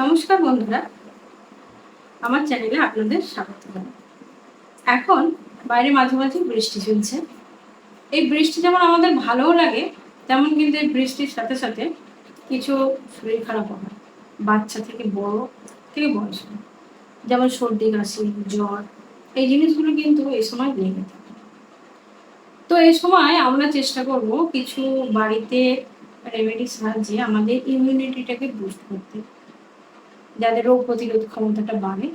নমস্কার বন্ধুরা, আমার চ্যানেলে আপনাদের স্বাগত জানাই। এখন বাইরে মাঝে মাঝে বৃষ্টি চলছে। এই বৃষ্টি যেমন আমাদের ভালোও লাগে, তেমন কিন্তু এই বৃষ্টির সাথে সাথে কিছু শরীর খারাপও হয়, বাচ্চা থেকে বড় থেকে বয়স্ক। যেমন সর্দি, কাশি, জ্বর, এই জিনিসগুলো কিন্তু এই সময় লেগে থাকে। তো এই সময় আমরা চেষ্টা করব কিছু বাড়িতে রেমেডির সাহায্যে আমাদের ইমিউনিটিটাকে বুস্ট করতে, যাদের রোগ প্রতিরোধ ক্ষমতাটা বাড়ে।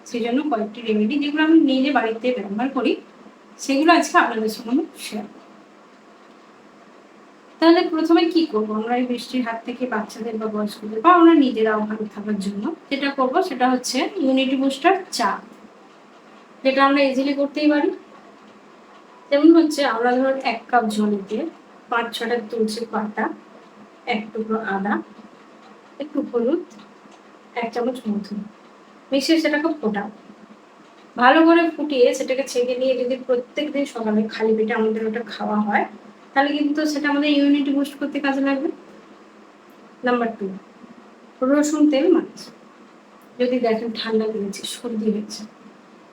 সেই জন্য কয়েকটি রেমেডি যেগুলো আমি নিজে বাড়িতে ব্যবহার করি, সেগুলো আজকে আপনাদের সঙ্গে আমি শেয়ার করব। তাহলে প্রথমে কি করব, আমরা এই বৃষ্টির হাত থেকে বাচ্চাদের বা বয়স্কদের বা আমরা নিজেরাও ভালো থাকার জন্য যেটা করব সেটা হচ্ছে ইমিউনিটি বুস্টার চা, যেটা আমরা ইজিলি করতেই পারি। যেমন হচ্ছে আমরা ধরুন 1 কাপ জলেতে 5-6টা তুলসী পাতা, 1 টুকরো আদা, একটু হলুদ, 1 চামচ মধু মিশিয়ে সেটাকে ফোটাবো। ভালো করে ফুটিয়ে সেটাকে ছেঁকে নিয়ে যদি প্রত্যেকদিন সকালে খালি পেটে আমাদের ওটা খাওয়া হয়, তাহলে কিন্তু সেটা আমাদের ইমিউনিটি বুস্ট করতে কাজে লাগবে। নাম্বার 2, রসুন তেল মালিশ। যদি দেখেন ঠান্ডা লেগেছে, সর্দি হয়েছে,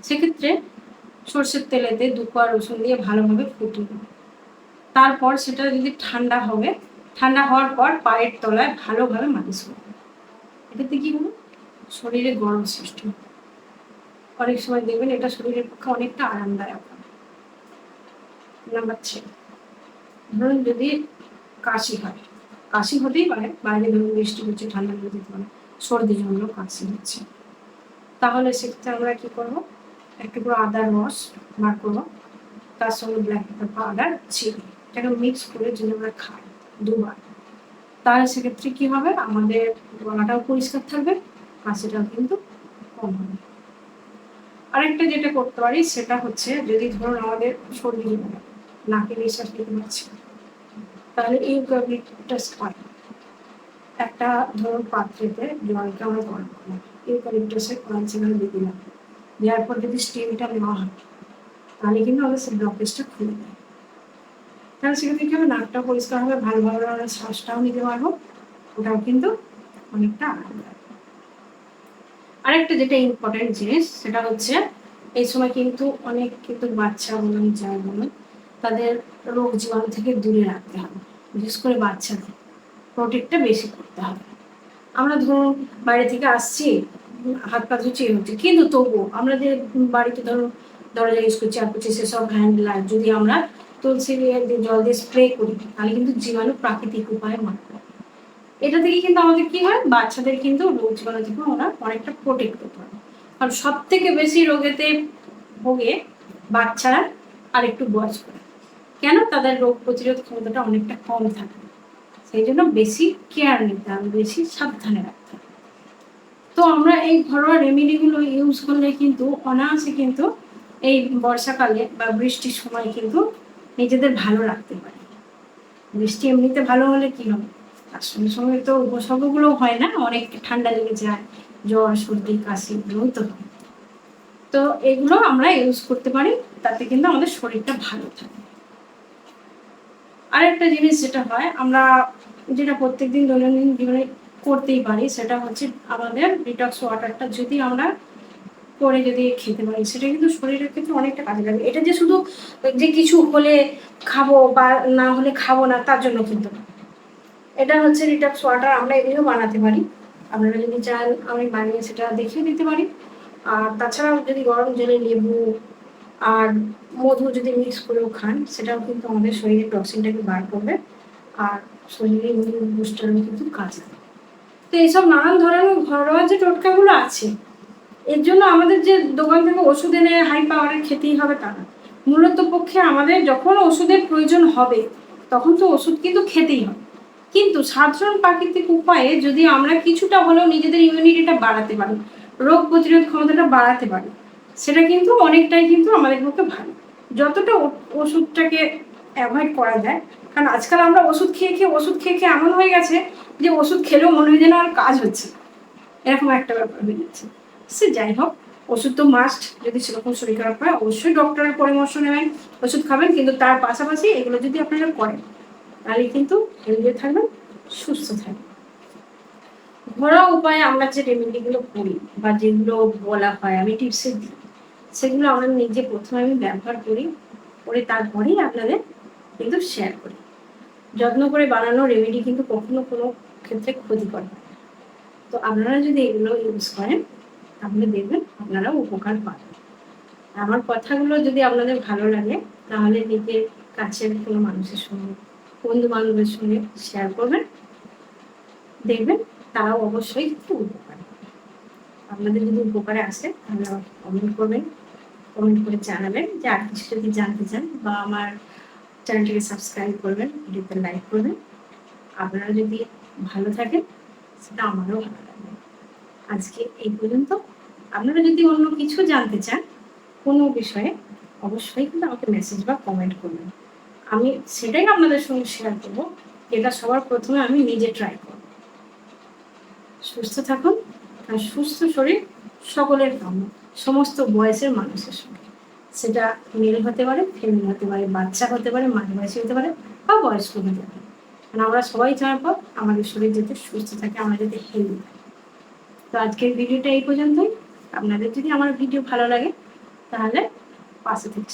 সেক্ষেত্রে সর্ষের তেলেতে 2 কোয়া রসুন দিয়ে ভালোভাবে ফুটিয়ে দেবে। তারপর সেটা যদি ঠান্ডা হওয়ার পর পায়ের তলায় ভালোভাবে মালিশ করবে। এটাতে কি হলো, শরীরে গরম সৃষ্টি হবে। অনেক সময় দেখবেন এটা শরীরের পক্ষে অনেকটা আরামদায়ক হয়। নাম্বার 3, ধরুন যদি কাশি হতেই পারে, বাইরে ধরুন বৃষ্টি হচ্ছে, ঠান্ডা লেগে যেতে পারে, সর্দির জন্য কাশি হচ্ছে, তাহলে সেক্ষেত্রে আমরা কি করবো, একটু করে আদার রস বার করবো, তার সঙ্গে ব্ল্যাক পেপার পাউডার, চিনি, এটাকে মিক্স করে যদি আমরা খাই 2 বার, তাহলে সেক্ষেত্রে কি হবে, আমাদের গলাটাও পরিষ্কার থাকবে, কাশিটাও কিন্তু কম হবে। আরেকটা যেটা করতে পারি সেটা হচ্ছে, যদি ধরুন আমাদের সর্দি নাকে নিঃশ্বাস নিতে পারছি, তাহলে ইউক্যালিপটাস অয়েল একটা ধরুন পাত্রেতে জলটা আমরা গরম করলাম, ইউক্যালিপটাসের অয়েল সেখানে দিয়ে দিলাম, দেওয়ার পর যদি স্টিমটা নেওয়া হয়, তাহলে কিন্তু আমাদের সেই ব্লকেজটা খুলে দেয়। তাহলে সেখানে কি হবে, নাকটাও পরিষ্কার হবে, ভালোভাবে আমরা শ্বাসটাও নিতে পারবো, ওটাও কিন্তু অনেকটা আরামদায়ক। আরেকটা যেটা ইম্পর্টেন্ট জিনিস সেটা হচ্ছে, এই সময় কিন্তু অনেক কিন্তু বাচ্চা বলুন যাই বলুন, তাদের রোগ জীবাণু থেকে দূরে রাখতে হবে। বিশেষ করে বাচ্চাদের প্রোটেক্টটা বেশি করতে হবে। আমরা ধরুন বাইরে থেকে আসছি, হাত পা ধুচ্ছি হচ্ছে, কিন্তু তবুও আমরা যে বাড়িতে ধরুন দরজা ইউজ করছি আর করছি, সেসব হ্যান্ডেল যদি আমরা তুলসী জল দিয়ে স্প্রে করি, তাহলে কিন্তু জীবাণু প্রাকৃতিক উপায়ে মারবে। এটা থেকে কিন্তু আমাদের কি হয়, বাচ্চাদের কিন্তু রোগ জীবাণু থেকে আমরা অনেকটা প্রোটেক্ট করতে পারি। কারণ সব থেকে বেশি রোগেতে ভোগে বাচ্চারা আর একটু বয়স্করা। কেন, তাদের রোগ প্রতিরোধ ক্ষমতাটা অনেকটা কম থাকে, সেই জন্য বেশি কেয়ার নিতে হবে, বেশি সাবধানে রাখতে হবে। তো আমরা এই ঘরোয়া রেমেডিগুলো ইউজ করলে কিন্তু অনায়াসে কিন্তু এই বর্ষাকালে বা বৃষ্টির সময় কিন্তু নিজেদের ভালো রাখতে পারি। বৃষ্টি এমনিতে ভালো হলে কি হবে, তার সঙ্গে সঙ্গে তো উপসর্গগুলো হয় না, অনেক ঠান্ডা লেগে যায়, জ্বর, সর্দি, কাশি এগুলোই তো হয়। তো এগুলো আমরা ইউজ করতে পারি, তাতে কিন্তু আমাদের শরীরটা ভালো থাকে। আরেকটা জিনিস যেটা হয়, আমরা যেটা প্রত্যেকদিন দৈনন্দিন জীবনে করতেই পারি, সেটা হচ্ছে আমাদের ডিটক্স ওয়াটারটা যদি আমরা করে যদি খেতে পারি, সেটা কিন্তু শরীরের ক্ষেত্রে অনেকটা কাজে লাগে। এটা যে শুধু যে কিছু হলে খাবো বা না হলে খাবো না তার জন্য কিন্তু না, এটা হচ্ছে ডিটক্স ওয়াটার আমরা এমনিও বানাতে পারি। আপনারা যদি চান আমি বানিয়ে সেটা দেখিয়ে দিতে পারি। আর তাছাড়াও যদি গরম জলে লেবু আর মধু যদি মিক্স করেও খান, সেটাও কিন্তু আমাদের শরীরের টক্সিনটাকে বার করবে আর শরীরে ইমিউন বুস্টারও কিন্তু কাজ দেবে। তো এইসব নানান ধরনের ঘরোয়া যে টোটকাগুলো আছে, এর জন্য আমাদের যে দোকান থেকে ওষুধ এনে হাই পাওয়ারের খেতেই হবে তা না। মূলত পক্ষে আমাদের যখন ওষুধের প্রয়োজন হবে, তখন তো ওষুধ কিন্তু খেতেই হবে, কিন্তু সাধারণ প্রাকৃতিক উপায়ে যদি আমরা কিছুটা হলেও নিজেদের ইমিউনিটিটা বাড়াতে পারি, রোগ প্রতিরোধ ক্ষমতাটা বাড়াতে পারি, সেটা কিন্তু অনেকটাই কিন্তু আমাদের পক্ষে ভালো। যতটা ওষুধটাকে অ্যাভয়েড করা যায়, কারণ আজকাল আমরা ওষুধ খেয়ে এমন হয়ে গেছে যে ওষুধ খেলেও মনে হয় যেন আর কাজ হচ্ছে, এরকম একটা ব্যাপার হয়ে যাচ্ছে। সে যাই হোক, ওষুধ তো মাস্ট, যদি সেরকম শরীর খারাপ হয় অবশ্যই ডক্টরের পরামর্শ নেবেন, ওষুধ খাবেন, কিন্তু তার পাশাপাশি এগুলো যদি আপনারা করেন, তাহলে কিন্তু হেলদি থাকবেন, সুস্থ থাকবেন। ঘরোয়া উপায়ে আমরা যে রেমেডিগুলো করি বা যেগুলো বলা হয় আমি টিপসে দিই, সেগুলো আমরা নিজে প্রথমে আমি ব্যবহার করি, করে তারপরেই আপনাদের কিন্তু শেয়ার করি। যত্ন করে বানানো রেমেডি কিন্তু কখনো কোনো ক্ষেত্রে ক্ষতিকর হয় না। তো আপনারা যদি এগুলো ইউজ করেন তাহলে দেখবেন আপনারাও উপকার পাবেন। আমার কথাগুলো যদি আপনাদের ভালো লাগে তাহলে নিজের কাছের কোনো মানুষের সঙ্গে, বন্ধু বান্ধবের সঙ্গে শেয়ার করবেন, দেখবেন তারাও অবশ্যই খুব উপকার পাবে। আপনাদের যদি উপকারে আসে তাহলে আমাকে কমেন্ট করবেন, কমেন্ট করে জানাবেন যে আর কিছু যদি জানতে চান, বা আমার চ্যানেলটিকে সাবস্ক্রাইব করবেন, ভিডিওতে লাইক করবেন। আপনারা যদি ভালো থাকেন সেটা আমারও ভালো লাগবে। আজকে এই পর্যন্ত। আপনারা যদি অন্য কিছু জানতে চান কোনো বিষয়ে, অবশ্যই কিন্তু আমাকে মেসেজ বা কমেন্ট করবেন। আমি সেটাই আপনাদের সঙ্গে শেয়ার করবো, এটা সবার প্রথমে আমি নিজে ট্রাই করব। সুস্থ থাকুন, আর সুস্থ শরীর সকলের কাম্য, সমস্ত বয়সের মানুষের সঙ্গে। সেটা মেল হতে পারে, ফিমেল হতে পারে, বাচ্চা হতে পারে, মাঝবয়সী হতে পারে, বা বয়স্ক হতে পারে। কারণ আমরা সবাই চাওয়ার পর আমাদের শরীর যাতে সুস্থ থাকে, আমরা যাতে হেলদি থাকি। তো আজকের ভিডিওটা এই পর্যন্তই। আপনাদের যদি আমার ভিডিও ভালো লাগে তাহলে পাশে থেকে